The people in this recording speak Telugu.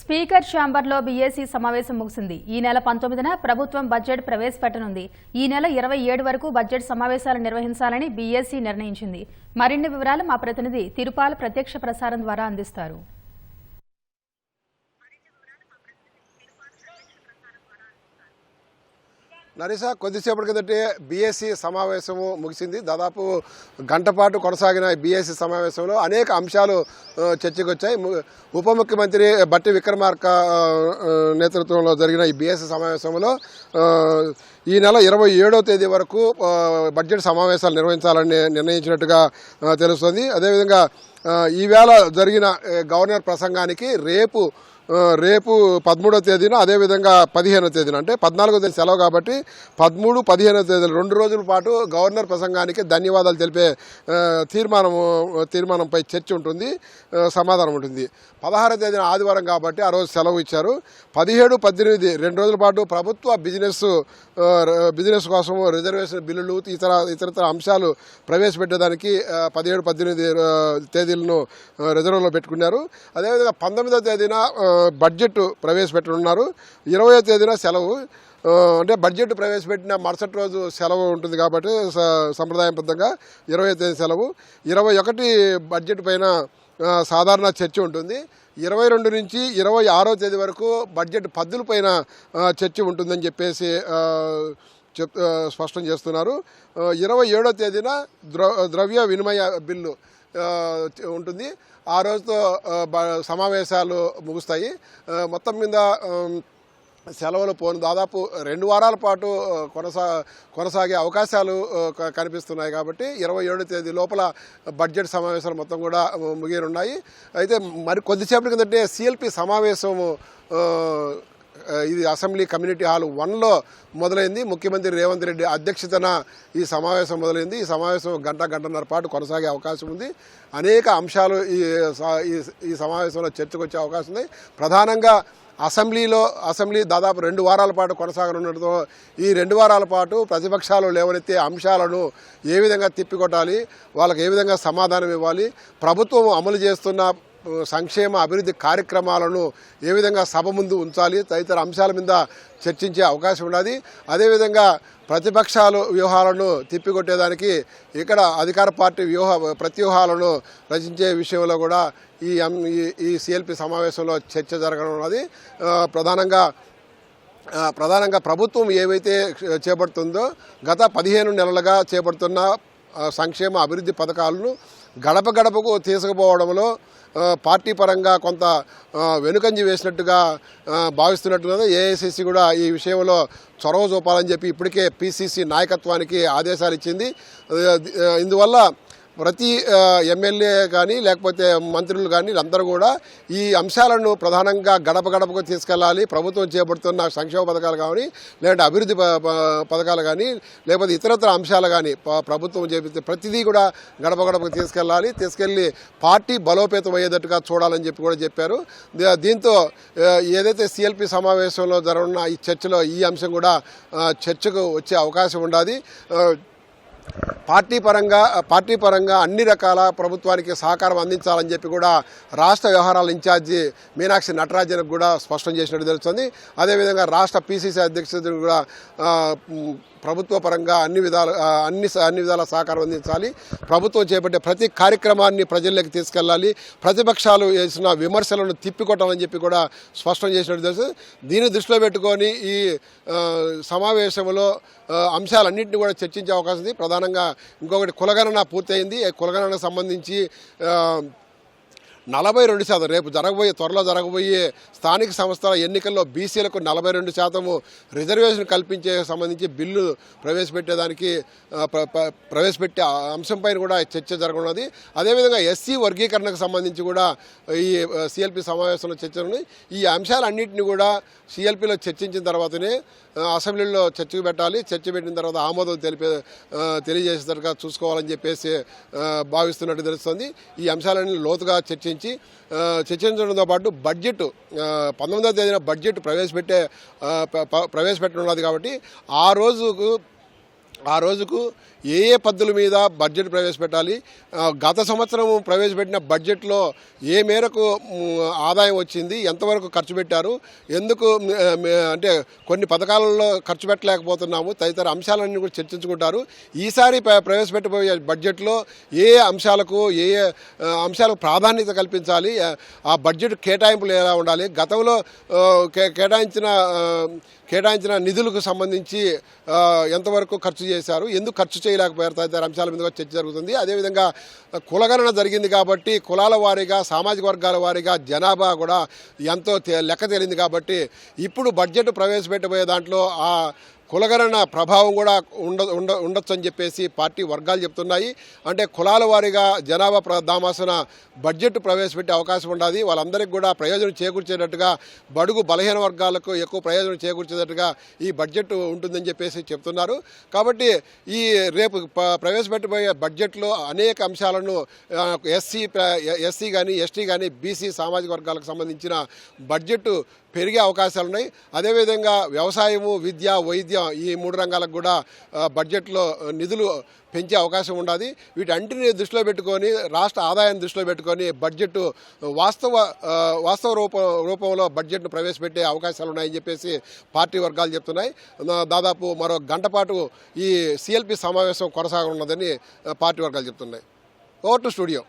స్పీకర్ ఛాంబర్లో బీఏసీ సమావేశం ముగిసింది. ఈ నెల 19న ప్రభుత్వం బడ్జెట్ ప్రవేశపెట్టనుంది. ఈ నెల 27 వరకు బడ్జెట్ సమావేశాలు నిర్వహించాలని బీఏసీ నిర్ణయించింది. మరిన్ని వివరాలు మా ప్రతినిధి తిరుపాల ప్రత్యక్ష ప్రసారం ద్వారా అందిస్తారు. నరేసా, కొద్దిసేపటి కిందటే బీఎస్సీ సమావేశము ముగిసింది. దాదాపు గంట పాటు కొనసాగిన బీఎస్సీ సమావేశంలో అనేక అంశాలు చర్చకు వచ్చాయి. ఉప ముఖ్యమంత్రి బట్టి విక్రమార్క నేతృత్వంలో జరిగిన ఈ బీఎస్సీ సమావేశంలో ఈ నెల 27వ తేదీ వరకు బడ్జెట్ సమావేశాలు నిర్వహించాలని నిర్ణయించినట్టుగా తెలుస్తుంది. అదేవిధంగా ఈవేళ జరిగిన గవర్నర్ ప్రసంగానికి రేపు 13వ తేదీన, అదేవిధంగా 15వ తేదీన, అంటే 14వ తేదీ సెలవు కాబట్టి 13, 15వ తేదీలు 2 రోజుల పాటు గవర్నర్ ప్రసంగానికి ధన్యవాదాలు తెలిపే తీర్మానంపై చర్చ ఉంటుంది, సమాధానం ఉంటుంది. 16వ తేదీన ఆదివారం కాబట్టి ఆ రోజు సెలవు ఇచ్చారు. 17, 18 2 రోజుల పాటు ప్రభుత్వ బిజినెస్ కోసం రిజర్వేషన్ బిల్లులు, ఇతరతర అంశాలు ప్రవేశపెట్టేదానికి 17, 18 తేదీలను రిజర్వ్లో పెట్టుకున్నారు. అదేవిధంగా 19వ తేదీన బడ్జెట్ ప్రవేశపెట్టనున్నారు. 20వ తేదీన సెలవు, అంటే బడ్జెట్ ప్రవేశపెట్టిన మరుసటి రోజు సెలవు ఉంటుంది కాబట్టి సంప్రదాయబద్ధంగా 20వ తేదీ సెలవు. 21 బడ్జెట్ పైన సాధారణ చర్చ ఉంటుంది. 22 నుంచి 26వ తేదీ వరకు బడ్జెట్ పద్దుల పైన చర్చ ఉంటుందని చెప్పేసి స్పష్టం చేస్తున్నారు. 27వ తేదీన ద్రవ్య వినిమయ బిల్లు ఉంటుంది. ఆ రోజుతో సమావేశాలు ముగుస్తాయి. మొత్తం మీద సెలవులు పోను దాదాపు 2 వారాల పాటు కొనసాగే అవకాశాలు కనిపిస్తున్నాయి కాబట్టి 27వ తేదీ లోపల బడ్జెట్ సమావేశాలు మొత్తం కూడా ముగియనున్నాయి. అయితే మరి కొద్దిసేపటి కిందటే సిఎల్పి సమావేశము ఇది అసెంబ్లీ కమ్యూనిటీ హాల్ 1లో మొదలైంది. ముఖ్యమంత్రి రేవంత్ రెడ్డి అధ్యక్షతన ఈ సమావేశం మొదలైంది. ఈ సమావేశం గంటన్నర పాటు కొనసాగే అవకాశం ఉంది. అనేక అంశాలు ఈ సమావేశంలో చర్చకు వచ్చే అవకాశం ఉంది. ప్రధానంగా అసెంబ్లీ దాదాపు 2 వారాల పాటు కొనసాగనుండటంతో ఈ 2 వారాల పాటు ప్రతిపక్షాలు లేవనెత్తే అంశాలను ఏ విధంగా తిప్పికొట్టాలి, వాళ్ళకి ఏ విధంగా సమాధానం ఇవ్వాలి, ప్రభుత్వం అమలు చేస్తున్న సంక్షేమ అభివృద్ధి కార్యక్రమాలను ఏ విధంగా సభ ముందు ఉంచాలి, తదితర అంశాల మీద చర్చించే అవకాశం ఉన్నది. అదేవిధంగా ప్రతిపక్షాలు వ్యూహాలను తిప్పికొట్టేదానికి ఇక్కడ అధికార పార్టీ ప్రత్యూహాలను రచించే విషయంలో కూడా ఈ సిఎల్పి సమావేశంలో చర్చ జరగనున్నది. ప్రధానంగా ప్రభుత్వం ఏవైతే చేపడుతుందో గత 15 నెలలుగా చేపడుతున్న సంక్షేమ అభివృద్ధి పథకాలను గడప గడపకు తీసుకుపోవడంలో పార్టీ పరంగా కొంత వెనుకంజ వేసినట్టుగా భావిస్తున్నట్టుగా ఏఐసిసి కూడా ఈ విషయంలో చొరవ చూపాలని చెప్పి ఇప్పటికే పిసిసి నాయకత్వానికి ఆదేశాలు ఇచ్చింది. ఇందువల్ల ప్రతి ఎమ్మెల్యే కానీ లేకపోతే మంత్రులు కానీ అందరూ కూడా ఈ అంశాలను ప్రధానంగా గడప గడపకు తీసుకెళ్ళాలి. ప్రభుత్వం చేపడుతున్న సంక్షేమ పథకాలు కానీ, లేదంటే అభివృద్ధి పథకాలు కానీ, లేకపోతే ఇతరత్ర అంశాలు కానీ ప్రభుత్వం చేపిస్తే ప్రతిదీ కూడా గడప గడపకు తీసుకెళ్ళి పార్టీ బలోపేతం అయ్యేటట్టుగా చూడాలని చెప్పి కూడా చెప్పారు. దీంతో ఏదైతే సిఎల్పి సమావేశంలో జరగనున్న ఈ చర్చలో ఈ అంశం కూడా చర్చకు వచ్చే అవకాశం ఉండాలి. పార్టీ పరంగా అన్ని రకాల ప్రభుత్వానికి సహకారం అందించాలని చెప్పి కూడా రాష్ట్ర వ్యవహారాల ఇన్ఛార్జి మీనాక్షి నటరాజన్కు కూడా స్పష్టం చేసినట్టు తెలుస్తుంది. అదేవిధంగా రాష్ట్ర పిసిసి అధ్యక్షుడు కూడా ప్రభుత్వ పరంగా అన్ని విధాల సహకారం అందించాలి. ప్రభుత్వం చేపట్టే ప్రతి కార్యక్రమాన్ని ప్రజల్లోకి తీసుకెళ్లాలి. ప్రతిపక్షాలు చేసిన విమర్శలను తిప్పికొట్టాలని చెప్పి కూడా స్పష్టం చేసినట్టు తెలుసు. దీన్ని దృష్టిలో పెట్టుకొని ఈ సమావేశంలో అంశాలన్నింటినీ కూడా చర్చించే అవకాశం ఉంది. ప్రధానంగా ఇంకొకటి కులగణన పూర్తయింది. కులగణనకు సంబంధించి 42% త్వరలో జరగబోయే స్థానిక సంస్థల ఎన్నికల్లో బీసీలకు 42% రిజర్వేషన్ కల్పించే సంబంధించి బిల్లు ప్రవేశపెట్టే అంశంపైన కూడా చర్చ జరగనున్నది. అదేవిధంగా ఎస్సీ వర్గీకరణకు సంబంధించి కూడా ఈ సిఎల్పి సమావేశంలో చర్చ ఉంది. ఈ అంశాలన్నింటినీ కూడా సిఎల్పిలో చర్చించిన తర్వాతనే అసెంబ్లీలో చర్చకు పెట్టాలి. చర్చ పెట్టిన తర్వాత ఆమోదం తెలియజేసేటట్టుగా చూసుకోవాలని చెప్పేసి భావిస్తున్నట్టు తెలుస్తుంది. ఈ అంశాలన్నీ లోతుగా చర్చించడంతో పాటు బడ్జెట్ 19వ తేదీన బడ్జెట్ ప్రవేశపెట్టనున్నది కాబట్టి ఆ రోజుకు ఏ పద్ధతుల మీద బడ్జెట్ ప్రవేశపెట్టాలి, గత సంవత్సరం ప్రవేశపెట్టిన బడ్జెట్లో ఏ మేరకు ఆదాయం వచ్చింది, ఎంతవరకు ఖర్చు పెట్టారు, ఎందుకు అంటే కొన్ని పథకాలలో ఖర్చు పెట్టలేకపోతున్నాము తదితర అంశాలన్నీ కూడా చర్చించుకుంటారు. ఈసారి ప్రవేశపెట్టబోయే బడ్జెట్లో ఏ అంశాలకు అంశాలకు ప్రాధాన్యత కల్పించాలి, ఆ బడ్జెట్ కేటాయింపులు ఎలా ఉండాలి, గతంలో కేటాయించిన నిధులకు సంబంధించి ఎంతవరకు ఖర్చు చేశారు, ఎందుకు ఖర్చు చేయలేకపోయారు తదితర అంశాల మీద చర్చ జరుగుతుంది. అదేవిధంగా కులగణన జరిగింది కాబట్టి కులాల వారీగా సామాజిక వర్గాల వారీగా జనాభా కూడా ఎంతో లెక్క తేలింది కాబట్టి ఇప్పుడు బడ్జెట్ ప్రవేశపెట్టబోయే దాంట్లో ఆ కులగణన ప్రభావం కూడా ఉండొచ్చు అని చెప్పేసి పార్టీ వర్గాలు చెప్తున్నాయి. అంటే కులాల వారీగా జనాభా దామాసన బడ్జెట్ ప్రవేశపెట్టే అవకాశం ఉండదు. వాళ్ళందరికీ కూడా ప్రయోజనం చేకూర్చేటట్టుగా, బడుగు బలహీన వర్గాలకు ఎక్కువ ప్రయోజనం చేకూర్చేటట్టుగా ఈ బడ్జెట్ ఉంటుందని చెప్పేసి చెప్తున్నారు. కాబట్టి ఈ రేపు ప్రవేశపెట్టబోయే బడ్జెట్లో అనేక అంశాలను ఎస్సీ కానీ ఎస్టీ కానీ బీసీ సామాజిక వర్గాలకు సంబంధించిన బడ్జెట్ పెరిగే అవకాశాలు ఉన్నాయి. అదేవిధంగా వ్యవసాయము, విద్య, వైద్యం ఈ 3 రంగాలకు కూడా బడ్జెట్లో నిధులు పెంచే అవకాశం ఉండదు. వీటన్నిటిని దృష్టిలో పెట్టుకొని రాష్ట్ర ఆదాయాన్ని దృష్టిలో పెట్టుకొని బడ్జెట్ వాస్తవ రూపంలో బడ్జెట్ను ప్రవేశపెట్టే అవకాశాలు ఉన్నాయని చెప్పేసి పార్టీ వర్గాలు చెప్తున్నాయి. దాదాపు మరో గంట పాటు ఈ సిఎల్పి సమావేశం కొనసాగనున్నదని పార్టీ వర్గాలు చెప్తున్నాయి. Over to studio.